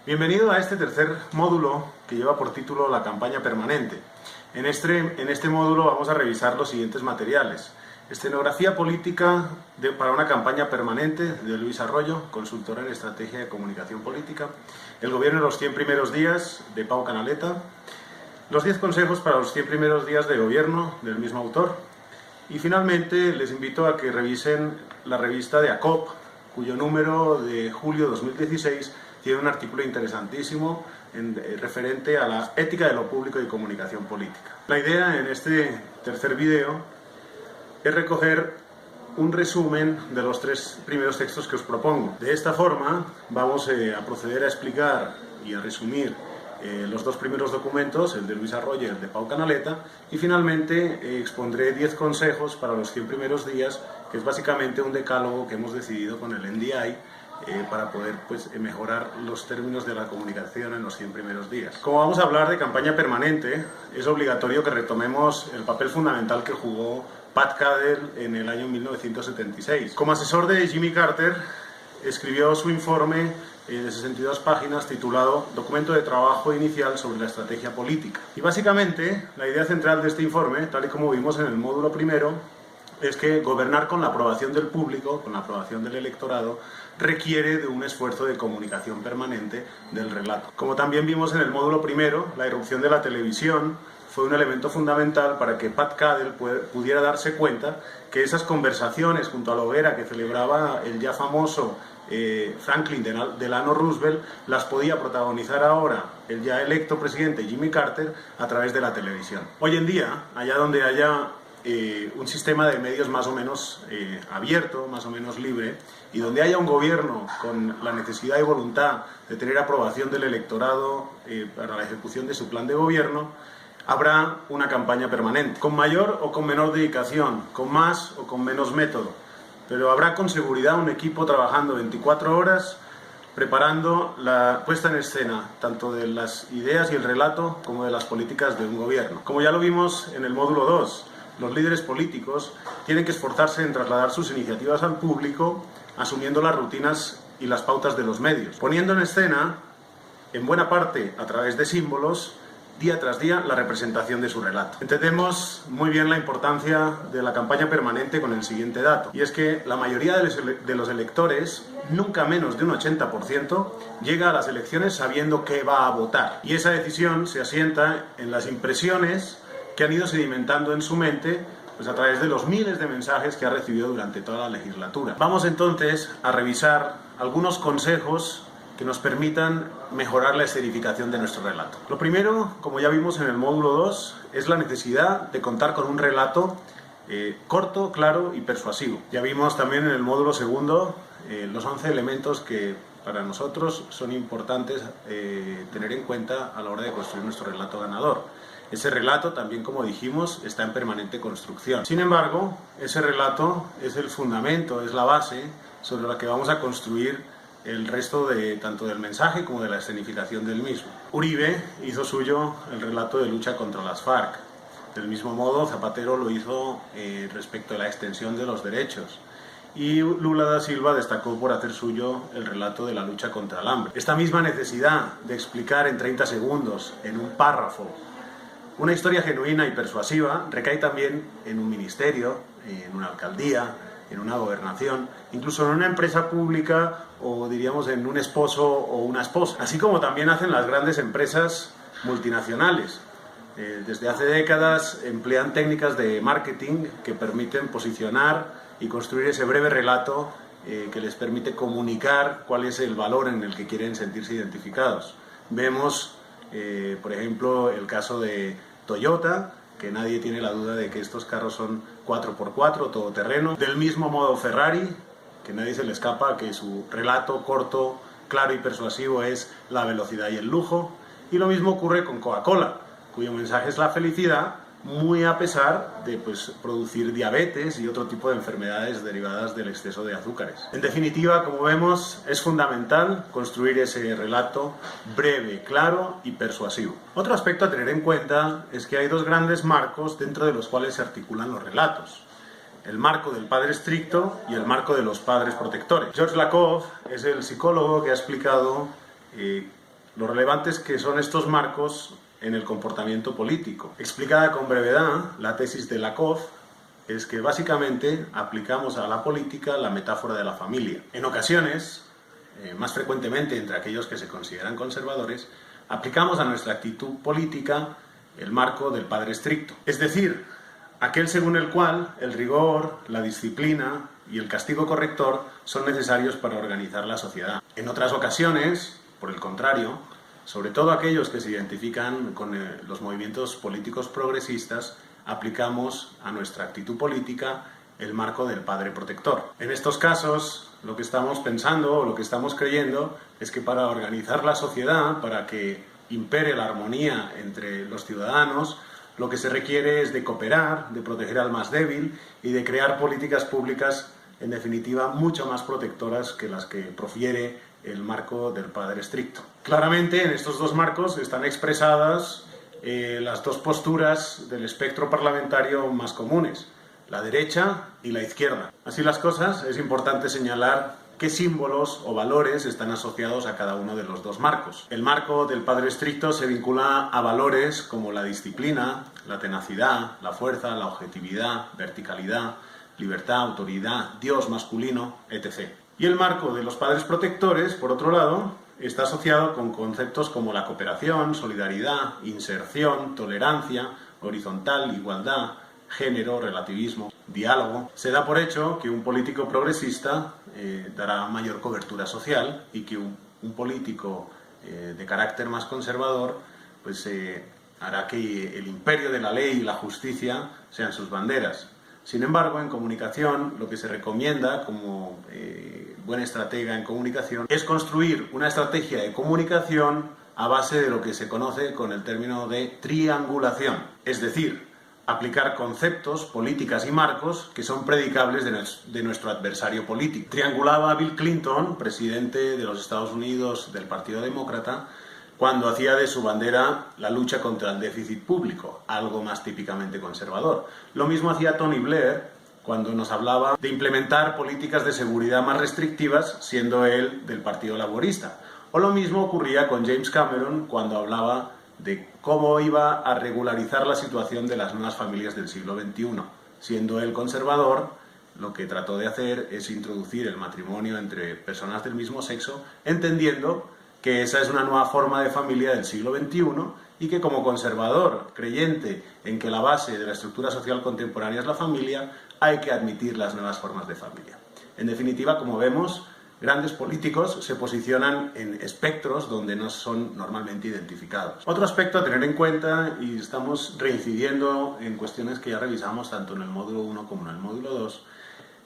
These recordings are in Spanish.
Bienvenido a este tercer módulo que lleva por título La campaña permanente. En este módulo vamos a revisar los siguientes materiales. Escenografía política para una campaña permanente de Luis Arroyo, consultor en estrategia de comunicación política. El gobierno en los 100 primeros días de Pau Canaleta. Los 10 consejos para los 100 primeros días de gobierno del mismo autor. Y finalmente les invito a que revisen la revista de ACOP, cuyo número de julio de 2016 tiene un artículo interesantísimo referente a la ética de lo público y comunicación política. La idea en este tercer video es recoger un resumen de los 3 primeros textos que os propongo. De esta forma vamos a proceder a explicar y a resumir los 2 primeros documentos, el de Luis Arroyo y el de Pau Canaleta, y finalmente expondré 10 consejos para los 100 primeros días, que es básicamente un decálogo que hemos decidido con el NDI para poder mejorar los términos de la comunicación en los 100 primeros días. Como vamos a hablar de campaña permanente, es obligatorio que retomemos el papel fundamental que jugó Pat Cadell en el año 1976. Como asesor de Jimmy Carter, escribió su informe de 62 páginas titulado Documento de trabajo inicial sobre la estrategia política. Y básicamente la idea central de este informe, tal y como vimos en el módulo primero, es que gobernar con la aprobación del público, con la aprobación del electorado, requiere de un esfuerzo de comunicación permanente del relato. Como también vimos en el módulo primero, la irrupción de la televisión fue un elemento fundamental para que Pat Cadell pudiera darse cuenta que esas conversaciones junto a la hoguera que celebraba el ya famoso Franklin Delano Roosevelt las podía protagonizar ahora el ya electo presidente Jimmy Carter a través de la televisión. Hoy en día, allá donde haya un sistema de medios más o menos abierto, más o menos libre, y donde haya un gobierno con la necesidad y voluntad de tener aprobación del electorado para la ejecución de su plan de gobierno, habrá una campaña permanente, con mayor o con menor dedicación, con más o con menos método, pero habrá con seguridad un equipo trabajando 24 horas preparando la puesta en escena tanto de las ideas y el relato como de las políticas de un gobierno. Como ya lo vimos en el módulo 2, los líderes políticos tienen que esforzarse en trasladar sus iniciativas al público, asumiendo las rutinas y las pautas de los medios, poniendo en escena, en buena parte a través de símbolos, día tras día, la representación de su relato. Entendemos muy bien la importancia de la campaña permanente con el siguiente dato, y es que la mayoría de los electores, nunca menos de un 80%, llega a las elecciones sabiendo qué va a votar, y esa decisión se asienta en las impresiones que han ido sedimentando en su mente a través de los miles de mensajes que ha recibido durante toda la legislatura. Vamos entonces a revisar algunos consejos que nos permitan mejorar la escenificación de nuestro relato. Lo primero, como ya vimos en el módulo 2, es la necesidad de contar con un relato corto, claro y persuasivo. Ya vimos también en el módulo segundo los 11 elementos que para nosotros son importantes tener en cuenta a la hora de construir nuestro relato ganador. Ese relato, también como dijimos, está en permanente construcción. Sin embargo, ese relato es el fundamento, es la base sobre la que vamos a construir el resto tanto del mensaje como de la escenificación del mismo. Uribe hizo suyo el relato de lucha contra las FARC. Del mismo modo, Zapatero lo hizo respecto a la extensión de los derechos. Y Lula da Silva destacó por hacer suyo el relato de la lucha contra el hambre. Esta misma necesidad de explicar en 30 segundos, en un párrafo, una historia genuina y persuasiva recae también en un ministerio, en una alcaldía, en una gobernación, incluso en una empresa pública o diríamos en un esposo o una esposa, así como también hacen las grandes empresas multinacionales. Desde hace décadas emplean técnicas de marketing que permiten posicionar y construir ese breve relato que les permite comunicar cuál es el valor en el que quieren sentirse identificados. Vemos, por ejemplo, el caso de Toyota, que nadie tiene la duda de que estos carros son 4x4, todoterreno. Del mismo modo Ferrari, que nadie se le escapa que su relato corto, claro y persuasivo es la velocidad y el lujo. Y lo mismo ocurre con Coca-Cola, cuyo mensaje es la felicidad, muy a pesar de producir diabetes y otro tipo de enfermedades derivadas del exceso de azúcares. En definitiva, como vemos, es fundamental construir ese relato breve, claro y persuasivo. Otro aspecto a tener en cuenta es que hay 2 grandes marcos dentro de los cuales se articulan los relatos. El marco del padre estricto y el marco de los padres protectores. George Lakoff es el psicólogo que ha explicado lo relevantes que son estos marcos en el comportamiento político. Explicada con brevedad, la tesis de Lakoff es que básicamente aplicamos a la política la metáfora de la familia. En ocasiones, más frecuentemente entre aquellos que se consideran conservadores, aplicamos a nuestra actitud política el marco del padre estricto, es decir, aquel según el cual el rigor, la disciplina y el castigo corrector son necesarios para organizar la sociedad. En otras ocasiones, por el contrario, sobre todo aquellos que se identifican con los movimientos políticos progresistas, aplicamos a nuestra actitud política el marco del padre protector. En estos casos, lo que estamos pensando o lo que estamos creyendo es que para organizar la sociedad, para que impere la armonía entre los ciudadanos, lo que se requiere es de cooperar, de proteger al más débil y de crear políticas públicas, en definitiva, mucho más protectoras que las que profiere el marco del padre estricto. Claramente, en estos dos marcos están expresadas las dos posturas del espectro parlamentario más comunes, la derecha y la izquierda. Así las cosas, es importante señalar qué símbolos o valores están asociados a cada uno de los dos marcos. El marco del padre estricto se vincula a valores como la disciplina, la tenacidad, la fuerza, la objetividad, verticalidad, libertad, autoridad, Dios masculino, etc. Y el marco de los padres protectores, por otro lado, está asociado con conceptos como la cooperación, solidaridad, inserción, tolerancia, horizontal, igualdad, género, relativismo, diálogo. Se da por hecho que un político progresista dará mayor cobertura social y que un político de carácter más conservador pues, hará que el imperio de la ley y la justicia sean sus banderas. Sin embargo, en comunicación, lo que se recomienda como buena estratega en comunicación es construir una estrategia de comunicación a base de lo que se conoce con el término de triangulación, es decir, aplicar conceptos, políticas y marcos que son predicables de nuestro adversario político. Triangulaba a Bill Clinton, presidente de los Estados Unidos del Partido Demócrata, cuando hacía de su bandera la lucha contra el déficit público, algo más típicamente conservador. Lo mismo hacía Tony Blair cuando nos hablaba de implementar políticas de seguridad más restrictivas, siendo él del Partido Laborista. O lo mismo ocurría con James Cameron cuando hablaba de cómo iba a regularizar la situación de las nuevas familias del siglo XXI. Siendo él conservador, lo que trató de hacer es introducir el matrimonio entre personas del mismo sexo, entendiendo que esa es una nueva forma de familia del siglo XXI y que como conservador, creyente en que la base de la estructura social contemporánea es la familia, hay que admitir las nuevas formas de familia. En definitiva, como vemos, grandes políticos se posicionan en espectros donde no son normalmente identificados. Otro aspecto a tener en cuenta, y estamos reincidiendo en cuestiones que ya revisamos tanto en el módulo 1 como en el módulo 2,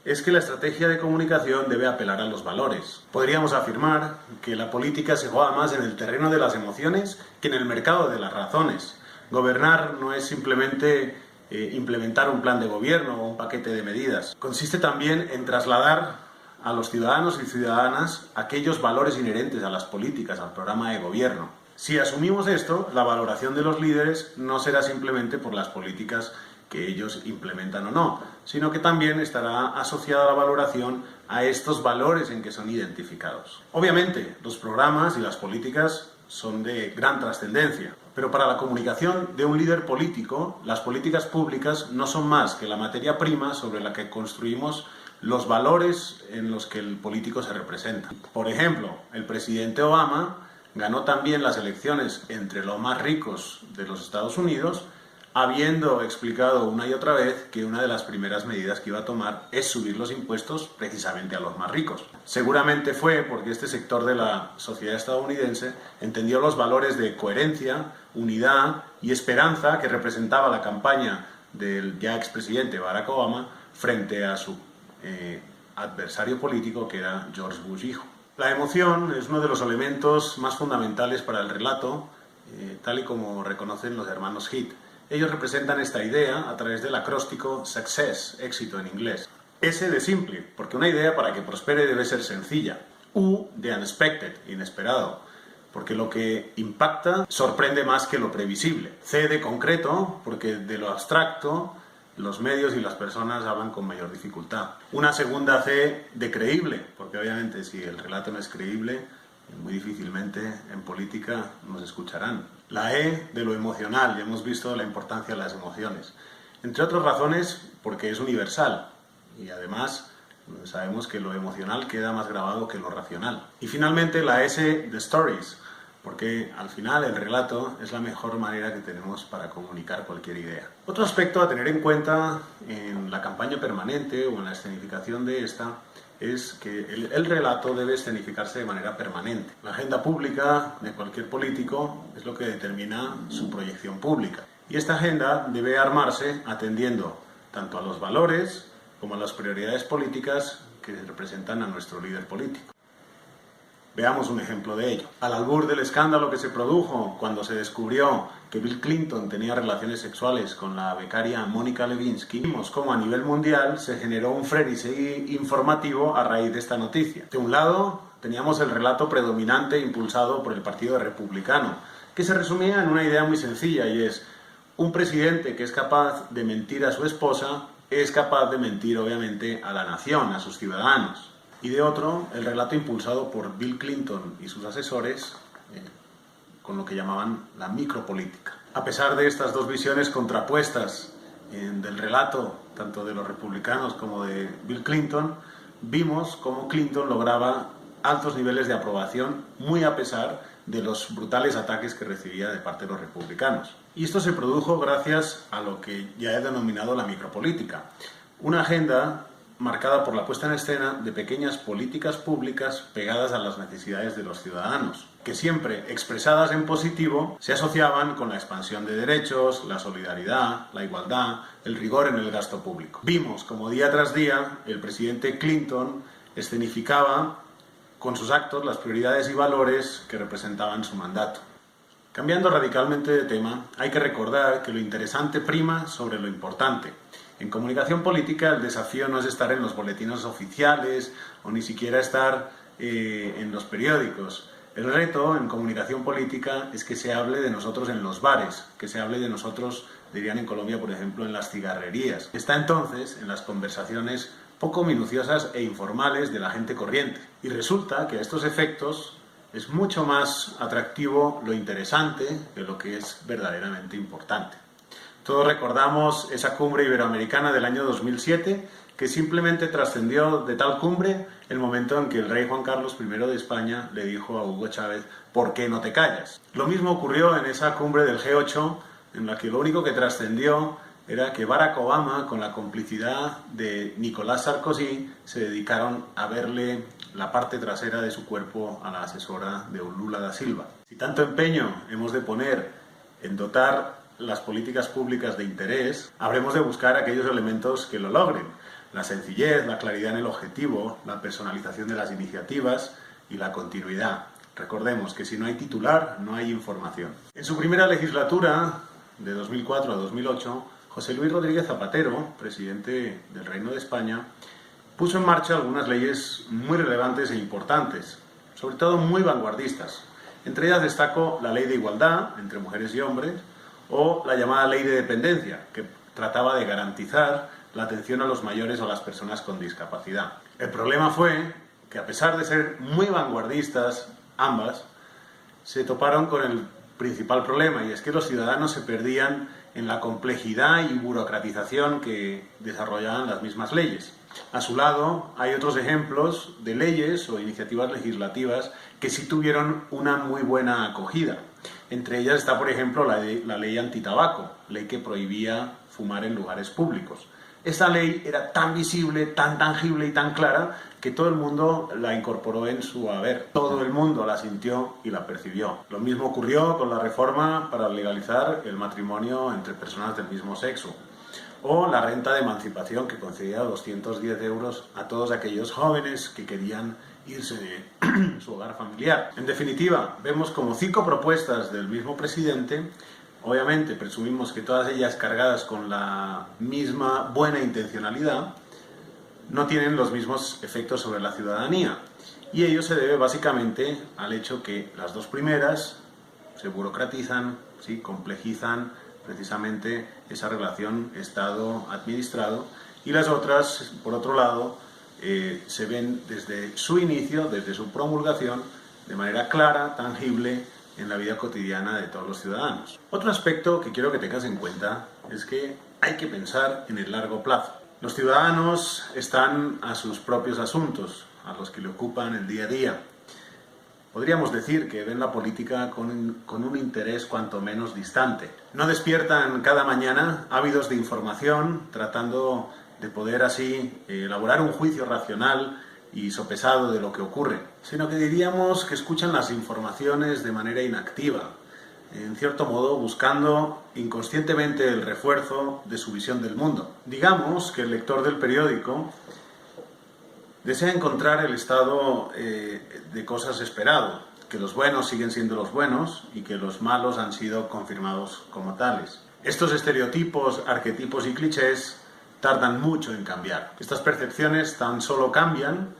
es que la estrategia de comunicación debe apelar a los valores. Podríamos afirmar que la política se juega más en el terreno de las emociones que en el mercado de las razones. Gobernar no es simplemente implementar un plan de gobierno o un paquete de medidas. Consiste también en trasladar a los ciudadanos y ciudadanas aquellos valores inherentes a las políticas, al programa de gobierno. Si asumimos esto, la valoración de los líderes no será simplemente por las políticas que ellos implementan o no, sino que también estará asociada la valoración a estos valores en que son identificados. Obviamente, los programas y las políticas son de gran trascendencia, pero para la comunicación de un líder político, las políticas públicas no son más que la materia prima sobre la que construimos los valores en los que el político se representa. Por ejemplo, el presidente Obama ganó también las elecciones entre los más ricos de los Estados Unidos, habiendo explicado una y otra vez que una de las primeras medidas que iba a tomar es subir los impuestos precisamente a los más ricos. Seguramente fue porque este sector de la sociedad estadounidense entendió los valores de coherencia, unidad y esperanza que representaba la campaña del ya expresidente Barack Obama frente a su adversario político, que era George Bush hijo. La emoción es uno de los elementos más fundamentales para el relato, tal y como reconocen los hermanos Heath. Ellos representan esta idea a través del acróstico success, éxito en inglés. S de simple, porque una idea para que prospere debe ser sencilla. U de unexpected, inesperado, porque lo que impacta sorprende más que lo previsible. C de concreto, porque de lo abstracto los medios y las personas hablan con mayor dificultad. Una segunda C de creíble, porque obviamente si el relato no es creíble, Muy difícilmente en política nos escucharán. La E de lo emocional, ya hemos visto la importancia de las emociones. Entre otras razones, porque es universal y además sabemos que lo emocional queda más grabado que lo racional. Y finalmente la S de stories, porque al final el relato es la mejor manera que tenemos para comunicar cualquier idea. Otro aspecto a tener en cuenta en la campaña permanente o en la escenificación de esta es que el relato debe escenificarse de manera permanente. La agenda pública de cualquier político es lo que determina su proyección pública. Y esta agenda debe armarse atendiendo tanto a los valores como a las prioridades políticas que representan a nuestro líder político. Veamos un ejemplo de ello. Al albur del escándalo que se produjo cuando se descubrió que Bill Clinton tenía relaciones sexuales con la becaria Mónica Lewinsky, vimos cómo a nivel mundial se generó un frenesí informativo a raíz de esta noticia. De un lado, teníamos el relato predominante impulsado por el Partido Republicano, que se resumía en una idea muy sencilla y es: un presidente que es capaz de mentir a su esposa es capaz de mentir, obviamente, a la nación, a sus ciudadanos. Y de otro, el relato impulsado por Bill Clinton y sus asesores, con lo que llamaban la micropolítica. A pesar de estas dos visiones contrapuestas del relato, tanto de los republicanos como de Bill Clinton, vimos cómo Clinton lograba altos niveles de aprobación, muy a pesar de los brutales ataques que recibía de parte de los republicanos. Y esto se produjo gracias a lo que ya he denominado la micropolítica, una agenda marcada por la puesta en escena de pequeñas políticas públicas pegadas a las necesidades de los ciudadanos, que siempre, expresadas en positivo, se asociaban con la expansión de derechos, la solidaridad, la igualdad, el rigor en el gasto público. Vimos como día tras día el presidente Clinton escenificaba con sus actos las prioridades y valores que representaban su mandato. Cambiando radicalmente de tema, hay que recordar que lo interesante prima sobre lo importante. En comunicación política el desafío no es estar en los boletines oficiales o ni siquiera estar en los periódicos. El reto en comunicación política es que se hable de nosotros en los bares, que se hable de nosotros, dirían en Colombia, por ejemplo, en las cigarrerías. Está entonces en las conversaciones poco minuciosas e informales de la gente corriente. Y resulta que a estos efectos es mucho más atractivo lo interesante que lo que es verdaderamente importante. Todos recordamos esa cumbre iberoamericana del año 2007, que simplemente trascendió de tal cumbre el momento en que el rey Juan Carlos I de España le dijo a Hugo Chávez: ¿por qué no te callas? Lo mismo ocurrió en esa cumbre del G8, en la que lo único que trascendió era que Barack Obama, con la complicidad de Nicolás Sarkozy, se dedicaron a verle la parte trasera de su cuerpo a la asesora de Lula da Silva. Si tanto empeño hemos de poner en dotar las políticas públicas de interés, habremos de buscar aquellos elementos que lo logren: la sencillez, la claridad en el objetivo, la personalización de las iniciativas y la continuidad. Recordemos que si no hay titular, no hay información. En su primera legislatura, de 2004 a 2008, José Luis Rodríguez Zapatero, presidente del Reino de España, puso en marcha algunas leyes muy relevantes e importantes, sobre todo muy vanguardistas. Entre ellas destaco la Ley de Igualdad entre mujeres y hombres, o la llamada Ley de Dependencia, que trataba de garantizar la atención a los mayores o a las personas con discapacidad. El problema fue que, a pesar de ser muy vanguardistas ambas, se toparon con el principal problema, y es que los ciudadanos se perdían en la complejidad y burocratización que desarrollaban las mismas leyes. A su lado, hay otros ejemplos de leyes o iniciativas legislativas que sí tuvieron una muy buena acogida. Entre ellas está, por ejemplo, la ley antitabaco, ley que prohibía fumar en lugares públicos. Esta ley era tan visible, tan tangible y tan clara que todo el mundo la incorporó en su haber. Todo el mundo la sintió y la percibió. Lo mismo ocurrió con la reforma para legalizar el matrimonio entre personas del mismo sexo, o la renta de emancipación, que concedía 210 euros a todos aquellos jóvenes que querían irse de su hogar familiar. En definitiva, vemos como 5 propuestas del mismo presidente, obviamente presumimos que todas ellas cargadas con la misma buena intencionalidad, no tienen los mismos efectos sobre la ciudadanía. Y ello se debe básicamente al hecho que las 2 primeras se burocratizan, ¿sí?, complejizan precisamente esa relación Estado-administrado, y las otras, por otro lado, se ven desde su inicio, desde su promulgación, de manera clara, tangible, en la vida cotidiana de todos los ciudadanos. Otro aspecto que quiero que tengas en cuenta es que hay que pensar en el largo plazo. Los ciudadanos están a sus propios asuntos, a los que le ocupan el día a día. Podríamos decir que ven la política con un interés cuanto menos distante. No despiertan cada mañana ávidos de información, tratando de poder así elaborar un juicio racional y sopesado de lo que ocurre, sino que diríamos que escuchan las informaciones de manera inactiva, en cierto modo buscando inconscientemente el refuerzo de su visión del mundo. Digamos que el lector del periódico desea encontrar el estado de cosas esperado, que los buenos siguen siendo los buenos y que los malos han sido confirmados como tales. Estos estereotipos, arquetipos y clichés tardan mucho en cambiar. Estas percepciones tan solo cambian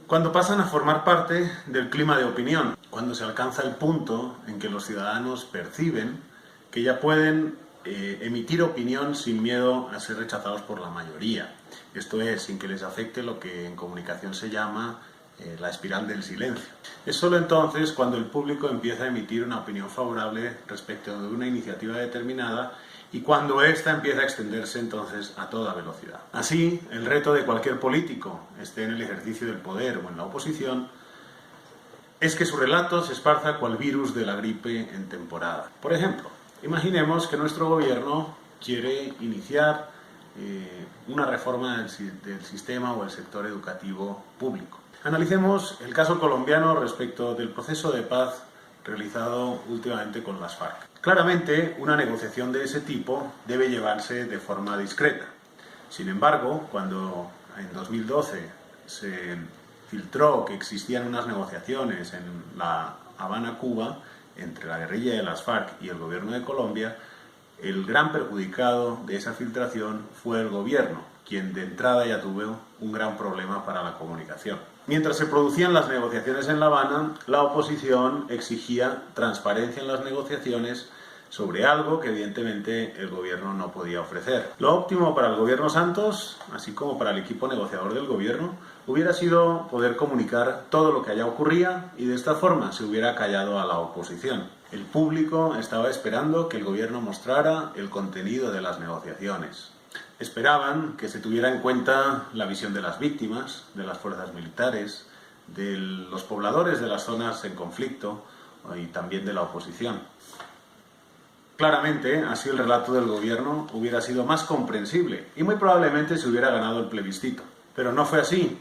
cuando pasan a formar parte del clima de opinión, cuando se alcanza el punto en que los ciudadanos perciben que ya pueden emitir opinión sin miedo a ser rechazados por la mayoría. Esto es, sin que les afecte lo que en comunicación se llama la espiral del silencio. Es solo entonces cuando el público empieza a emitir una opinión favorable respecto de una iniciativa determinada y cuando ésta empieza a extenderse entonces a toda velocidad. Así, el reto de cualquier político, esté en el ejercicio del poder o en la oposición, es que su relato se esparza cual virus de la gripe en temporada. Por ejemplo, imaginemos que nuestro gobierno quiere iniciar una reforma del sistema o el sector educativo público. Analicemos el caso colombiano respecto del proceso de paz realizado últimamente con las FARC. Claramente, una negociación de ese tipo debe llevarse de forma discreta. Sin embargo, cuando en 2012 se filtró que existían unas negociaciones en La Habana, Cuba, entre la guerrilla de las FARC y el gobierno de Colombia, el gran perjudicado de esa filtración fue el gobierno, quien de entrada ya tuvo un gran problema para la comunicación. Mientras se producían las negociaciones en La Habana, la oposición exigía transparencia en las negociaciones sobre algo que evidentemente el gobierno no podía ofrecer. Lo óptimo para el gobierno Santos, así como para el equipo negociador del gobierno, hubiera sido poder comunicar todo lo que allá ocurría y de esta forma se hubiera callado a la oposición. El público estaba esperando que el gobierno mostrara el contenido de las negociaciones. Esperaban que se tuviera en cuenta la visión de las víctimas, de las fuerzas militares, de los pobladores de las zonas en conflicto y también de la oposición. Claramente, así el relato del gobierno hubiera sido más comprensible y muy probablemente se hubiera ganado el plebiscito. Pero no fue así.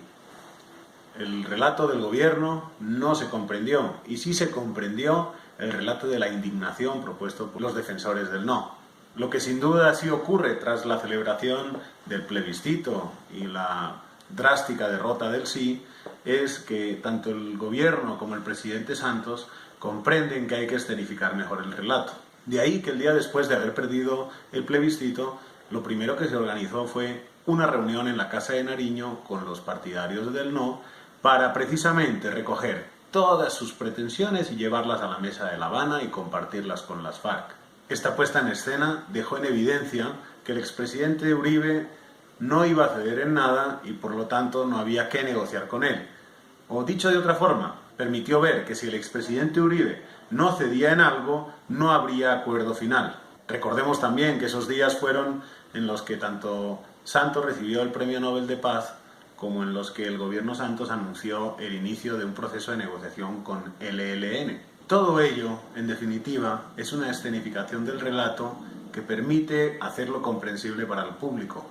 El relato del gobierno no se comprendió y sí se comprendió el relato de la indignación propuesto por los defensores del no. Lo que sin duda sí ocurre tras la celebración del plebiscito y la drástica derrota del sí es que tanto el gobierno como el presidente Santos comprenden que hay que escenificar mejor el relato. De ahí que el día después de haber perdido el plebiscito, lo primero que se organizó fue una reunión en la Casa de Nariño con los partidarios del no para precisamente recoger todas sus pretensiones y llevarlas a la mesa de La Habana y compartirlas con las FARC. Esta puesta en escena dejó en evidencia que el expresidente Uribe no iba a ceder en nada y por lo tanto no había que negociar con él. O dicho de otra forma, permitió ver que si el expresidente Uribe no cedía en algo, no habría acuerdo final. Recordemos también que esos días fueron en los que tanto Santos recibió el Premio Nobel de Paz como en los que el gobierno Santos anunció el inicio de un proceso de negociación con el ELN. Todo ello, en definitiva, es una escenificación del relato que permite hacerlo comprensible para el público.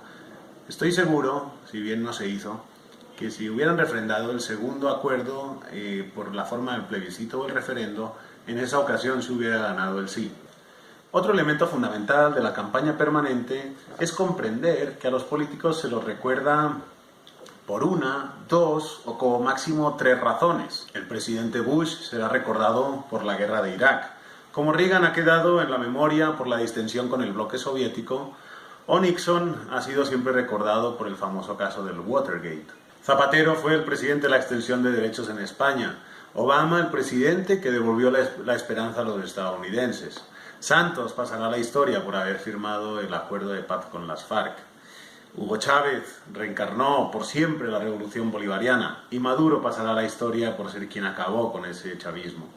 Estoy seguro, si bien no se hizo, que si hubieran refrendado el segundo acuerdo por la forma del plebiscito o el referendo, en esa ocasión se hubiera ganado el sí. Otro elemento fundamental de la campaña permanente es comprender que a los políticos se los recuerda por una, dos o como máximo tres razones. El presidente Bush será recordado por la guerra de Irak, como Reagan ha quedado en la memoria por la distensión con el bloque soviético, o Nixon ha sido siempre recordado por el famoso caso del Watergate. Zapatero fue el presidente de la extensión de derechos en España, Obama el presidente que devolvió la esperanza a los estadounidenses. Santos pasará a la historia por haber firmado el acuerdo de paz con las FARC. Hugo Chávez reencarnó por siempre la revolución bolivariana y Maduro pasará a la historia por ser quien acabó con ese chavismo.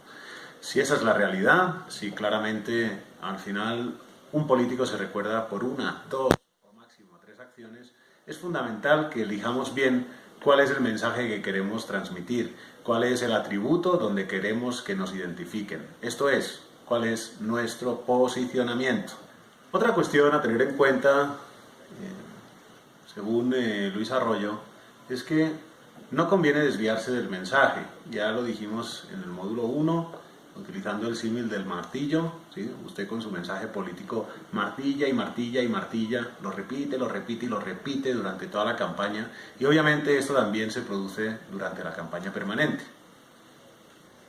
Si esa es la realidad, si claramente al final un político se recuerda por una, dos o máximo tres acciones, es fundamental que elijamos bien cuál es el mensaje que queremos transmitir, cuál es el atributo donde queremos que nos identifiquen. Esto es, cuál es nuestro posicionamiento. Otra cuestión a tener en cuenta, según Luis Arroyo, es que no conviene desviarse del mensaje. Ya lo dijimos en el módulo 1, utilizando el símil del martillo, ¿sí? Usted con su mensaje político martilla y martilla y martilla, lo repite y lo repite durante toda la campaña, y obviamente esto también se produce durante la campaña permanente.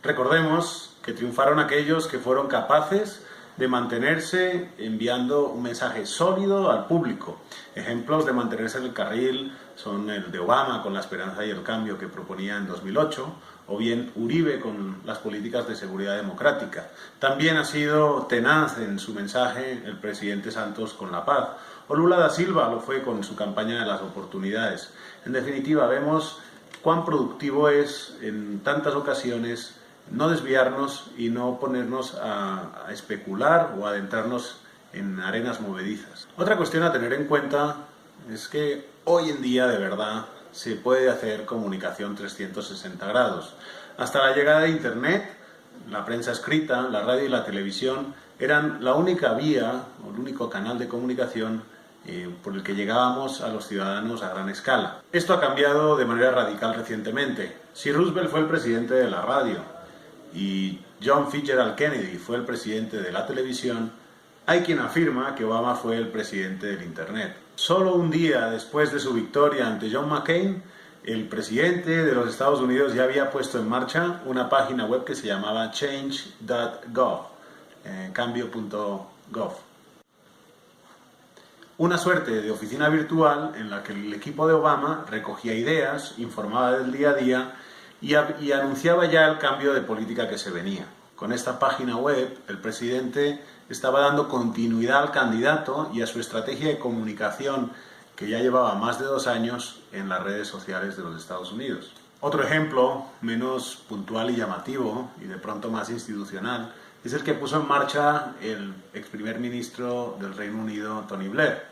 Recordemos que triunfaron aquellos que fueron capaces de mantenerse enviando un mensaje sólido al público. Ejemplos de mantenerse en el carril son el de Obama con la esperanza y el cambio que proponía en 2008, o bien Uribe con las políticas de seguridad democrática. También ha sido tenaz en su mensaje el presidente Santos con la paz, o Lula da Silva lo fue con su campaña de las oportunidades. En definitiva, vemos cuán productivo es en tantas ocasiones no desviarnos y no ponernos a especular o a adentrarnos en arenas movedizas. Otra cuestión a tener en cuenta es que hoy en día de verdad se puede hacer comunicación 360 grados. Hasta la llegada de Internet, la prensa escrita, la radio y la televisión eran la única vía o el único canal de comunicación por el que llegábamos a los ciudadanos a gran escala. Esto ha cambiado de manera radical recientemente. Si Roosevelt fue el presidente de la radio y John Fitzgerald Kennedy fue el presidente de la televisión, hay quien afirma que Obama fue el presidente del Internet. Solo un día después de su victoria ante John McCain, el presidente de los Estados Unidos ya había puesto en marcha una página web que se llamaba change.gov, cambio.gov. Una suerte de oficina virtual en la que el equipo de Obama recogía ideas, informaba del día a día y anunciaba ya el cambio de política que se venía. Con esta página web, el presidente estaba dando continuidad al candidato y a su estrategia de comunicación que ya llevaba más de 2 años en las redes sociales de los Estados Unidos. Otro ejemplo, menos puntual y llamativo, y de pronto más institucional, es el que puso en marcha el ex primer ministro del Reino Unido, Tony Blair.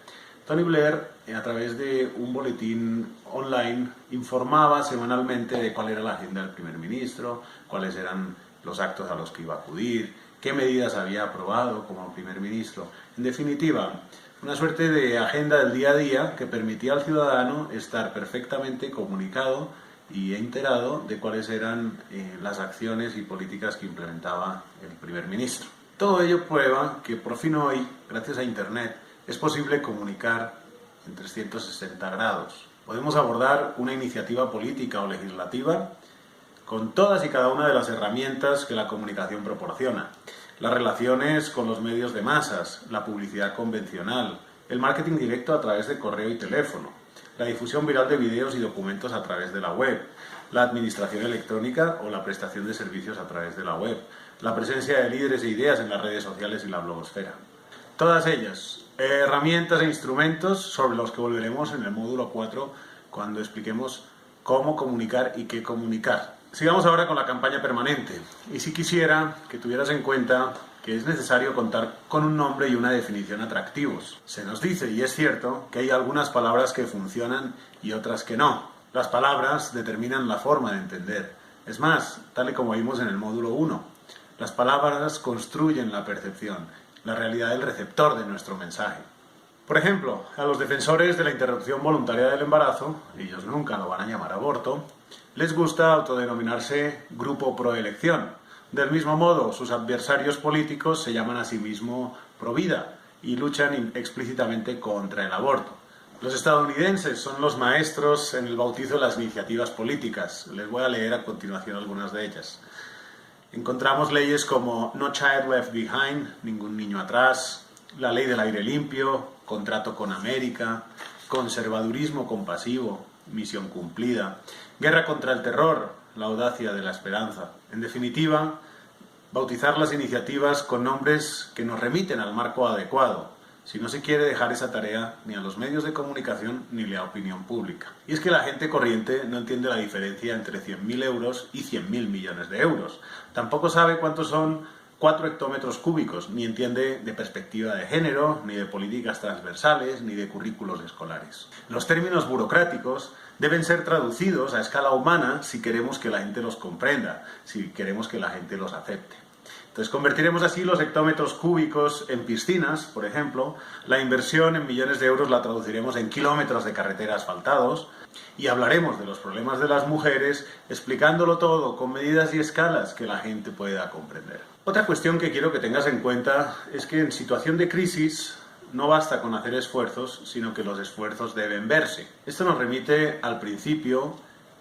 Tony Blair, a través de un boletín online, informaba semanalmente de cuál era la agenda del primer ministro, cuáles eran los actos a los que iba a acudir, qué medidas había aprobado como primer ministro. En definitiva, una suerte de agenda del día a día que permitía al ciudadano estar perfectamente comunicado y enterado de cuáles eran las acciones y políticas que implementaba el primer ministro. Todo ello prueba que por fin hoy, gracias a Internet, es posible comunicar en 360 grados. Podemos abordar una iniciativa política o legislativa con todas y cada una de las herramientas que la comunicación proporciona. Las relaciones con los medios de masas, la publicidad convencional, el marketing directo a través de correo y teléfono, la difusión viral de videos y documentos a través de la web, la administración electrónica o la prestación de servicios a través de la web, la presencia de líderes e ideas en las redes sociales y la blogosfera. Todas ellas, herramientas e instrumentos sobre los que volveremos en el módulo 4 cuando expliquemos cómo comunicar y qué comunicar. Sigamos ahora con la campaña permanente. Y si quisiera que tuvieras en cuenta que es necesario contar con un nombre y una definición atractivos. Se nos dice, y es cierto, que hay algunas palabras que funcionan y otras que no. Las palabras determinan la forma de entender. Es más, tal y como vimos en el módulo 1, las palabras construyen la percepción, la realidad del receptor de nuestro mensaje. Por ejemplo, a los defensores de la interrupción voluntaria del embarazo, ellos nunca lo van a llamar aborto, les gusta autodenominarse grupo proelección. Del mismo modo, sus adversarios políticos se llaman a sí mismos provida y luchan explícitamente contra el aborto. Los estadounidenses son los maestros en el bautizo de las iniciativas políticas. Les voy a leer a continuación algunas de ellas. Encontramos leyes como No Child Left Behind, ningún niño atrás, la ley del aire limpio, contrato con América, conservadurismo compasivo, misión cumplida, guerra contra el terror, la audacia de la esperanza. En definitiva, bautizar las iniciativas con nombres que nos remiten al marco adecuado. si no se quiere dejar esa tarea ni a los medios de comunicación ni a la opinión pública. Y es que la gente corriente no entiende la diferencia entre 100.000 euros y 100.000 millones de euros. Tampoco sabe cuántos son 4 hectómetros cúbicos, ni entiende de perspectiva de género, ni de políticas transversales, ni de currículos escolares. Los términos burocráticos deben ser traducidos a escala humana si queremos que la gente los comprenda, si queremos que la gente los acepte. Entonces convertiremos así los hectómetros cúbicos en piscinas, por ejemplo. La inversión en millones de euros la traduciremos en kilómetros de carretera asfaltados y hablaremos de los problemas de las mujeres explicándolo todo con medidas y escalas que la gente pueda comprender. Otra cuestión que quiero que tengas en cuenta es que en situación de crisis no basta con hacer esfuerzos, sino que los esfuerzos deben verse. Esto nos remite al principio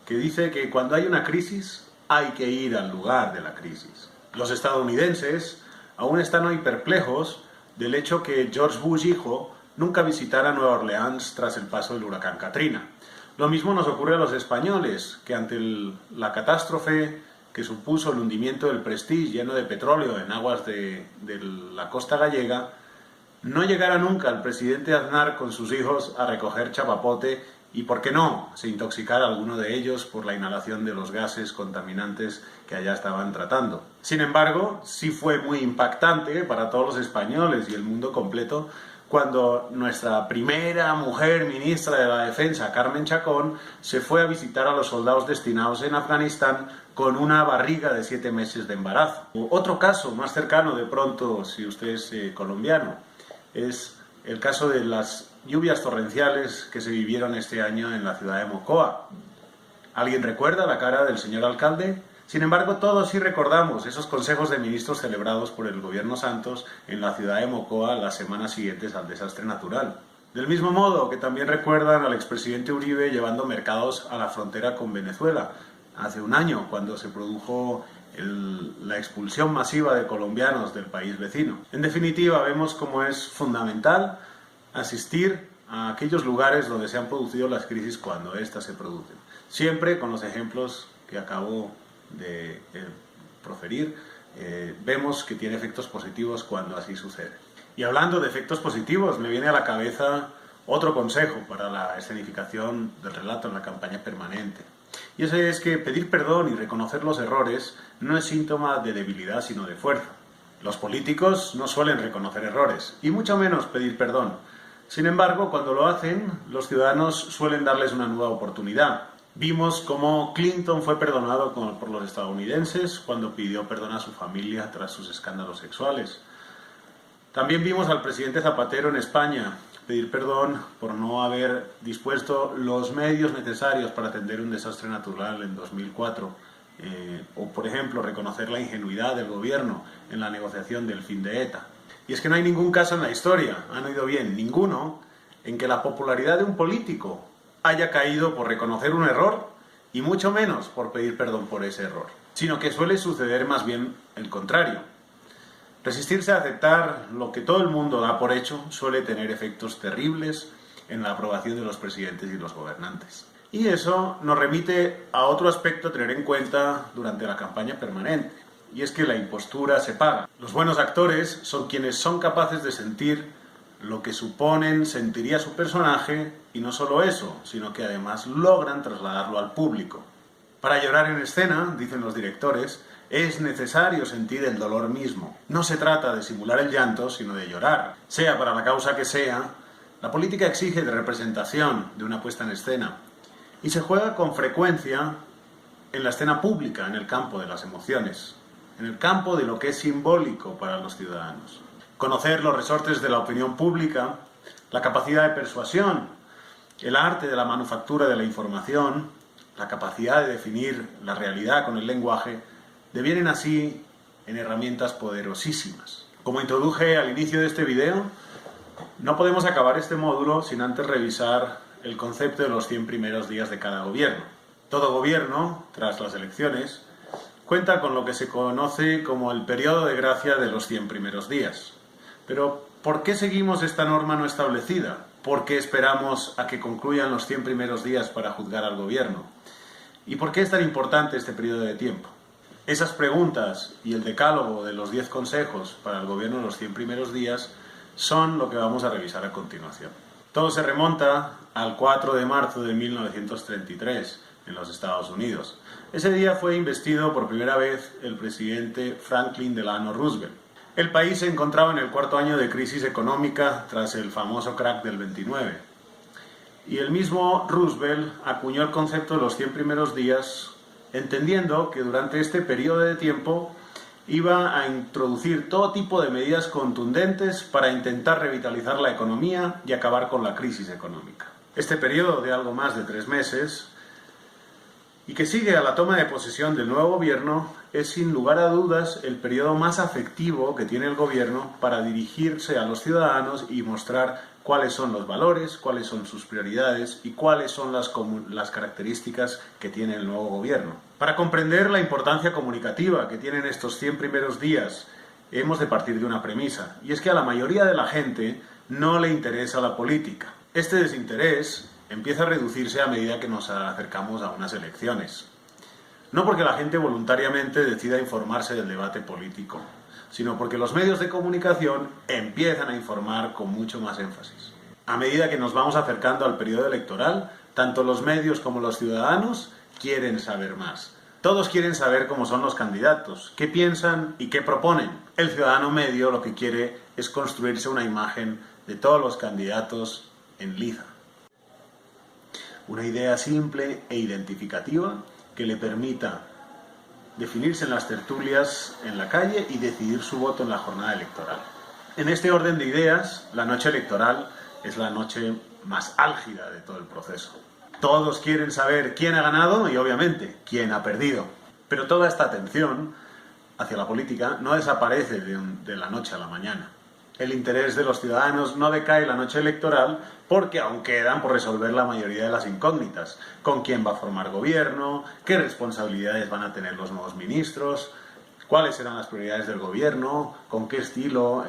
que dice que cuando hay una crisis hay que ir al lugar de la crisis. Los estadounidenses aún están hoy perplejos del hecho que George Bush hijo nunca visitara Nueva Orleans tras el paso del huracán Katrina. Lo mismo nos ocurre a los españoles, que ante la catástrofe que supuso el hundimiento del Prestige lleno de petróleo en aguas de la costa gallega, no llegara nunca el presidente Aznar con sus hijos a recoger chapapote y, ¿por qué no?, se intoxicara alguno de ellos por la inhalación de los gases contaminantes que allá estaban tratando. Sin embargo, sí fue muy impactante para todos los españoles y el mundo completo cuando nuestra primera mujer ministra de la Defensa, Carmen Chacón, se fue a visitar a los soldados destinados en Afganistán con una barriga de 7 meses de embarazo. Otro caso más cercano, de pronto, si usted es colombiano, es el caso de las lluvias torrenciales que se vivieron este año en la ciudad de Mocoa. ¿Alguien recuerda la cara del señor alcalde? Sin embargo, todos sí recordamos esos consejos de ministros celebrados por el gobierno Santos en la ciudad de Mocoa las semanas siguientes al desastre natural. Del mismo modo que también recuerdan al expresidente Uribe llevando mercados a la frontera con Venezuela hace un año, cuando se produjo la expulsión masiva de colombianos del país vecino. En definitiva, vemos cómo es fundamental asistir a aquellos lugares donde se han producido las crisis cuando éstas se producen. Siempre con los ejemplos que acabo de proferir, vemos que tiene efectos positivos cuando así sucede. Y hablando de efectos positivos, me viene a la cabeza otro consejo para la escenificación del relato en la campaña permanente. Y ese es que pedir perdón y reconocer los errores no es síntoma de debilidad, sino de fuerza. Los políticos no suelen reconocer errores, y mucho menos pedir perdón. Sin embargo, cuando lo hacen, los ciudadanos suelen darles una nueva oportunidad. Vimos cómo Clinton fue perdonado por los estadounidenses cuando pidió perdón a su familia tras sus escándalos sexuales. También vimos al presidente Zapatero en España pedir perdón por no haber dispuesto los medios necesarios para atender un desastre natural en 2004. O, por ejemplo, reconocer la ingenuidad del gobierno en la negociación del fin de ETA. Y es que no hay ningún caso en la historia, han oído bien, ninguno, en que la popularidad de un político haya caído por reconocer un error y mucho menos por pedir perdón por ese error, sino que suele suceder más bien el contrario. Resistirse a aceptar lo que todo el mundo da por hecho suele tener efectos terribles en la aprobación de los presidentes y los gobernantes. Y eso nos remite a otro aspecto a tener en cuenta durante la campaña permanente, y es que la impostura se paga. Los buenos actores son quienes son capaces de sentir lo que suponen sentiría su personaje, y no solo eso, sino que además logran trasladarlo al público. Para llorar en escena, dicen los directores, es necesario sentir el dolor mismo. No se trata de simular el llanto, sino de llorar. Sea para la causa que sea, la política exige de representación, de una puesta en escena, y se juega con frecuencia en la escena pública, en el campo de las emociones, en el campo de lo que es simbólico para los ciudadanos. Conocer los resortes de la opinión pública, la capacidad de persuasión, el arte de la manufactura de la información, la capacidad de definir la realidad con el lenguaje, devienen así en herramientas poderosísimas. Como introduje al inicio de este video, no podemos acabar este módulo sin antes revisar el concepto de los 100 primeros días de cada gobierno. Todo gobierno, tras las elecciones, cuenta con lo que se conoce como el periodo de gracia de los 100 primeros días. Pero, ¿por qué seguimos esta norma no establecida? ¿Por qué esperamos a que concluyan los 100 primeros días para juzgar al gobierno? ¿Y por qué es tan importante este periodo de tiempo? Esas preguntas y el decálogo de los 10 consejos para el gobierno en los 100 primeros días son lo que vamos a revisar a continuación. Todo se remonta al 4 de marzo de 1933 en los Estados Unidos. Ese día fue investido por primera vez el presidente Franklin Delano Roosevelt. El país se encontraba en el cuarto año de crisis económica tras el famoso crack del 29. Y el mismo Roosevelt acuñó el concepto de los 100 primeros días, entendiendo que durante este periodo de tiempo iba a introducir todo tipo de medidas contundentes para intentar revitalizar la economía y acabar con la crisis económica. Este periodo de algo más de 3 meses y que sigue a la toma de posesión del nuevo gobierno es sin lugar a dudas el periodo más afectivo que tiene el gobierno para dirigirse a los ciudadanos y mostrar cuáles son los valores, cuáles son sus prioridades y cuáles son las características que tiene el nuevo gobierno. Para comprender la importancia comunicativa que tienen estos 100 primeros días, hemos de partir de una premisa, y es que a la mayoría de la gente no le interesa la política. Este desinterés empieza a reducirse a medida que nos acercamos a unas elecciones. No porque la gente voluntariamente decida informarse del debate político, sino porque los medios de comunicación empiezan a informar con mucho más énfasis. A medida que nos vamos acercando al periodo electoral, tanto los medios como los ciudadanos quieren saber más. Todos quieren saber cómo son los candidatos, qué piensan y qué proponen. El ciudadano medio lo que quiere es construirse una imagen de todos los candidatos en liza. Una idea simple e identificativa que le permita definirse en las tertulias en la calle y decidir su voto en la jornada electoral. En este orden de ideas, la noche electoral es la noche más álgida de todo el proceso. Todos quieren saber quién ha ganado y, obviamente, quién ha perdido. Pero toda esta atención hacia la política no desaparece de la noche a la mañana. El interés de los ciudadanos no decae la noche electoral porque aún quedan por resolver la mayoría de las incógnitas. ¿Con quién va a formar gobierno? ¿Qué responsabilidades van a tener los nuevos ministros? ¿Cuáles serán las prioridades del gobierno? ¿Con qué estilo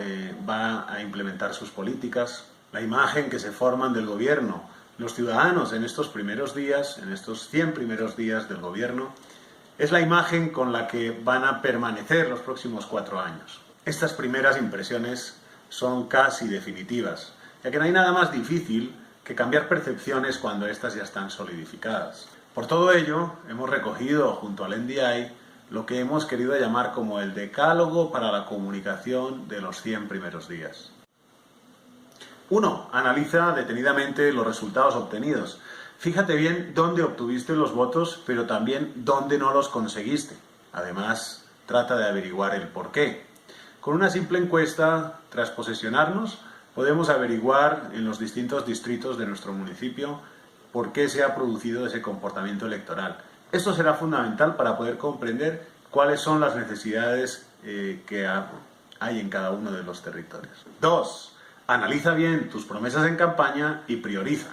va a implementar sus políticas? La imagen que se forman del gobierno los ciudadanos en estos primeros días, en estos 100 primeros días del gobierno, es la imagen con la que van a permanecer los próximos 4 años. Estas primeras impresiones son casi definitivas, ya que no hay nada más difícil que cambiar percepciones cuando éstas ya están solidificadas. Por todo ello, hemos recogido junto al NDI lo que hemos querido llamar como el decálogo para la comunicación de los 100 primeros días. 1. Analiza detenidamente los resultados obtenidos. Fíjate bien dónde obtuviste los votos, pero también dónde no los conseguiste. Además, trata de averiguar el porqué. Con una simple encuesta, tras posesionarnos, podemos averiguar en los distintos distritos de nuestro municipio por qué se ha producido ese comportamiento electoral. Esto será fundamental para poder comprender cuáles son las necesidades que hay en cada uno de los territorios. 2. Analiza bien tus promesas en campaña y prioriza.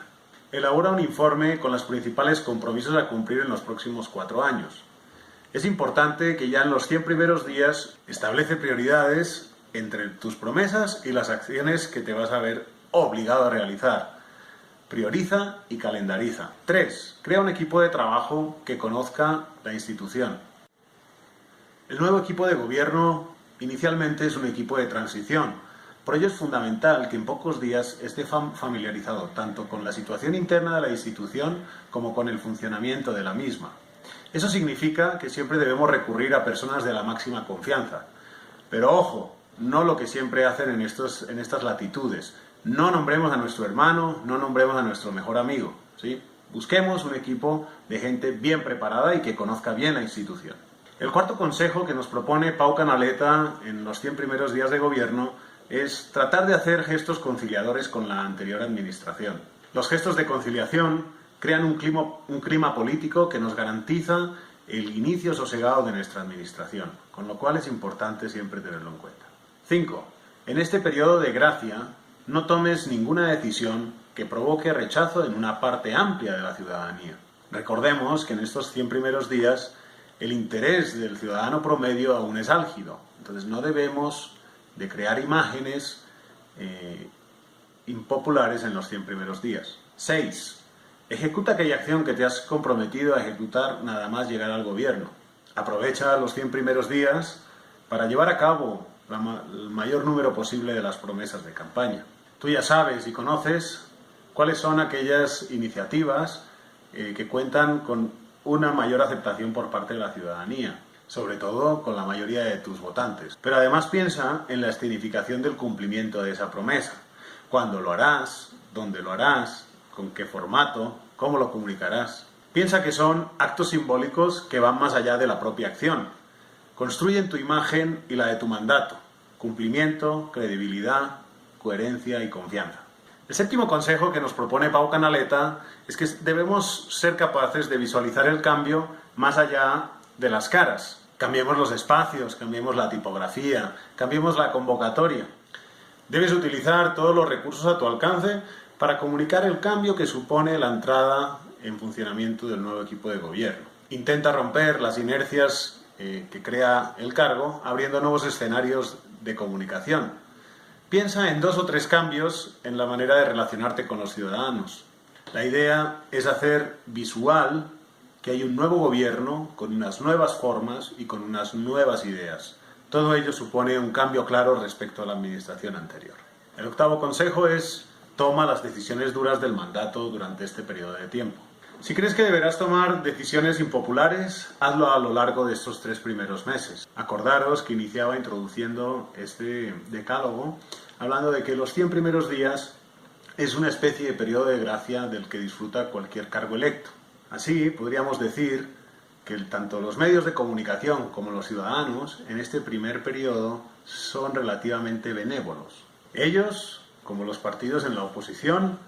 Elabora un informe con los principales compromisos a cumplir en los próximos 4 años. Es importante que ya en los 100 primeros días establece prioridades entre tus promesas y las acciones que te vas a ver obligado a realizar. Prioriza y calendariza. 3. Crea un equipo de trabajo que conozca la institución. El nuevo equipo de gobierno inicialmente es un equipo de transición. Por ello es fundamental que en pocos días esté familiarizado tanto con la situación interna de la institución como con el funcionamiento de la misma. Eso significa que siempre debemos recurrir a personas de la máxima confianza. Pero ojo, no lo que siempre hacen en estas latitudes. No nombremos a nuestro hermano, no nombremos a nuestro mejor amigo, ¿sí? Busquemos un equipo de gente bien preparada y que conozca bien la institución. El cuarto consejo que nos propone Pau Canaleta en los 100 primeros días de gobierno es tratar de hacer gestos conciliadores con la anterior administración. Los gestos de conciliación crean un clima político que nos garantiza el inicio sosegado de nuestra administración, con lo cual es importante siempre tenerlo en cuenta. 5. En este periodo de gracia, no tomes ninguna decisión que provoque rechazo en una parte amplia de la ciudadanía. Recordemos que en estos 100 primeros días el interés del ciudadano promedio aún es álgido, entonces no debemos de crear imágenes impopulares en los 100 primeros días. 6. Ejecuta aquella acción que te has comprometido a ejecutar nada más llegar al gobierno. Aprovecha los 100 primeros días para llevar a cabo el mayor número posible de las promesas de campaña. Tú ya sabes y conoces cuáles son aquellas iniciativas que cuentan con una mayor aceptación por parte de la ciudadanía, sobre todo con la mayoría de tus votantes. Pero además piensa en la escenificación del cumplimiento de esa promesa. ¿Cuándo lo harás? ¿Dónde lo harás? ¿Con qué formato? ¿Cómo lo comunicarás? Piensa que son actos simbólicos que van más allá de la propia acción. Construyen tu imagen y la de tu mandato. Cumplimiento, credibilidad, coherencia y confianza. El séptimo consejo que nos propone Pau Canaleta es que debemos ser capaces de visualizar el cambio más allá de las caras. Cambiemos los espacios, cambiemos la tipografía, cambiemos la convocatoria. Debes utilizar todos los recursos a tu alcance para comunicar el cambio que supone la entrada en funcionamiento del nuevo equipo de gobierno. Intenta romper las inercias que crea el cargo, abriendo nuevos escenarios de comunicación. Piensa en 2 o 3 cambios en la manera de relacionarte con los ciudadanos. La idea es hacer visual que hay un nuevo gobierno con unas nuevas formas y con unas nuevas ideas. Todo ello supone un cambio claro respecto a la administración anterior. El 8º consejo es: toma las decisiones duras del mandato durante este periodo de tiempo. Si crees que deberás tomar decisiones impopulares, hazlo a lo largo de estos 3 primeros meses. Acordaros que iniciaba introduciendo este decálogo hablando de que los 100 primeros días es una especie de periodo de gracia del que disfruta cualquier cargo electo. Así, podríamos decir que tanto los medios de comunicación como los ciudadanos en este primer periodo son relativamente benévolos. Ellos, como los partidos en la oposición,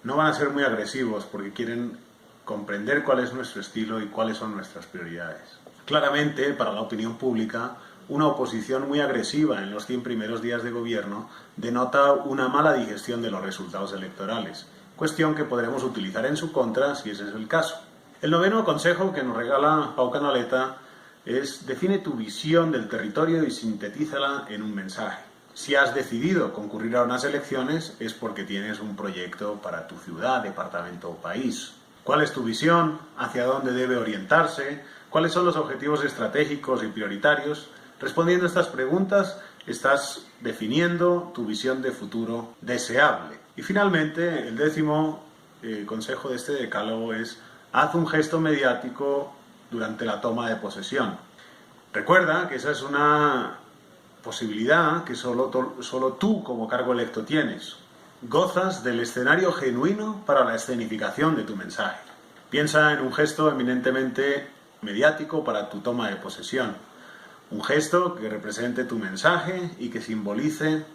no van a ser muy agresivos porque quieren comprender cuál es nuestro estilo y cuáles son nuestras prioridades. Claramente, para la opinión pública, una oposición muy agresiva en los 100 primeros días de gobierno denota una mala digestión de los resultados electorales, cuestión que podremos utilizar en su contra si ese es el caso. El 9º consejo que nos regala Pau Canaleta es: define tu visión del territorio y sintetízala en un mensaje. Si has decidido concurrir a unas elecciones es porque tienes un proyecto para tu ciudad, departamento o país. ¿Cuál es tu visión? ¿Hacia dónde debe orientarse? ¿Cuáles son los objetivos estratégicos y prioritarios? Respondiendo a estas preguntas, estás definiendo tu visión de futuro deseable. Y finalmente, el 10º consejo de este decálogo es: haz un gesto mediático durante la toma de posesión. Recuerda que esa es una posibilidad que solo tú como cargo electo tienes. Gozas del escenario genuino para la escenificación de tu mensaje. Piensa en un gesto eminentemente mediático para tu toma de posesión. Un gesto que represente tu mensaje y que simbolice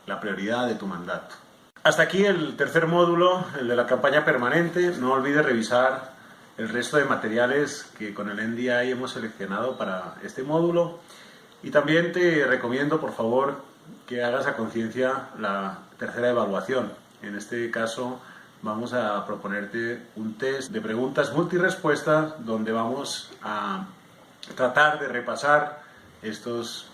la prioridad de tu mandato. Hasta aquí el 3er módulo, el de la campaña permanente. No olvides revisar el resto de materiales que con el NDI hemos seleccionado para este módulo. Y también te recomiendo, por favor, que hagas a conciencia la 3ª evaluación. En este caso vamos a proponerte un test de preguntas multirespuestas donde vamos a tratar de repasar estos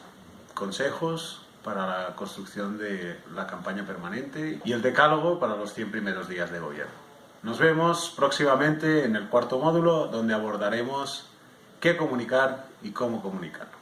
consejos para la construcción de la campaña permanente y el decálogo para los 100 primeros días de gobierno. Nos vemos próximamente en el 4º módulo, donde abordaremos qué comunicar y cómo comunicarlo.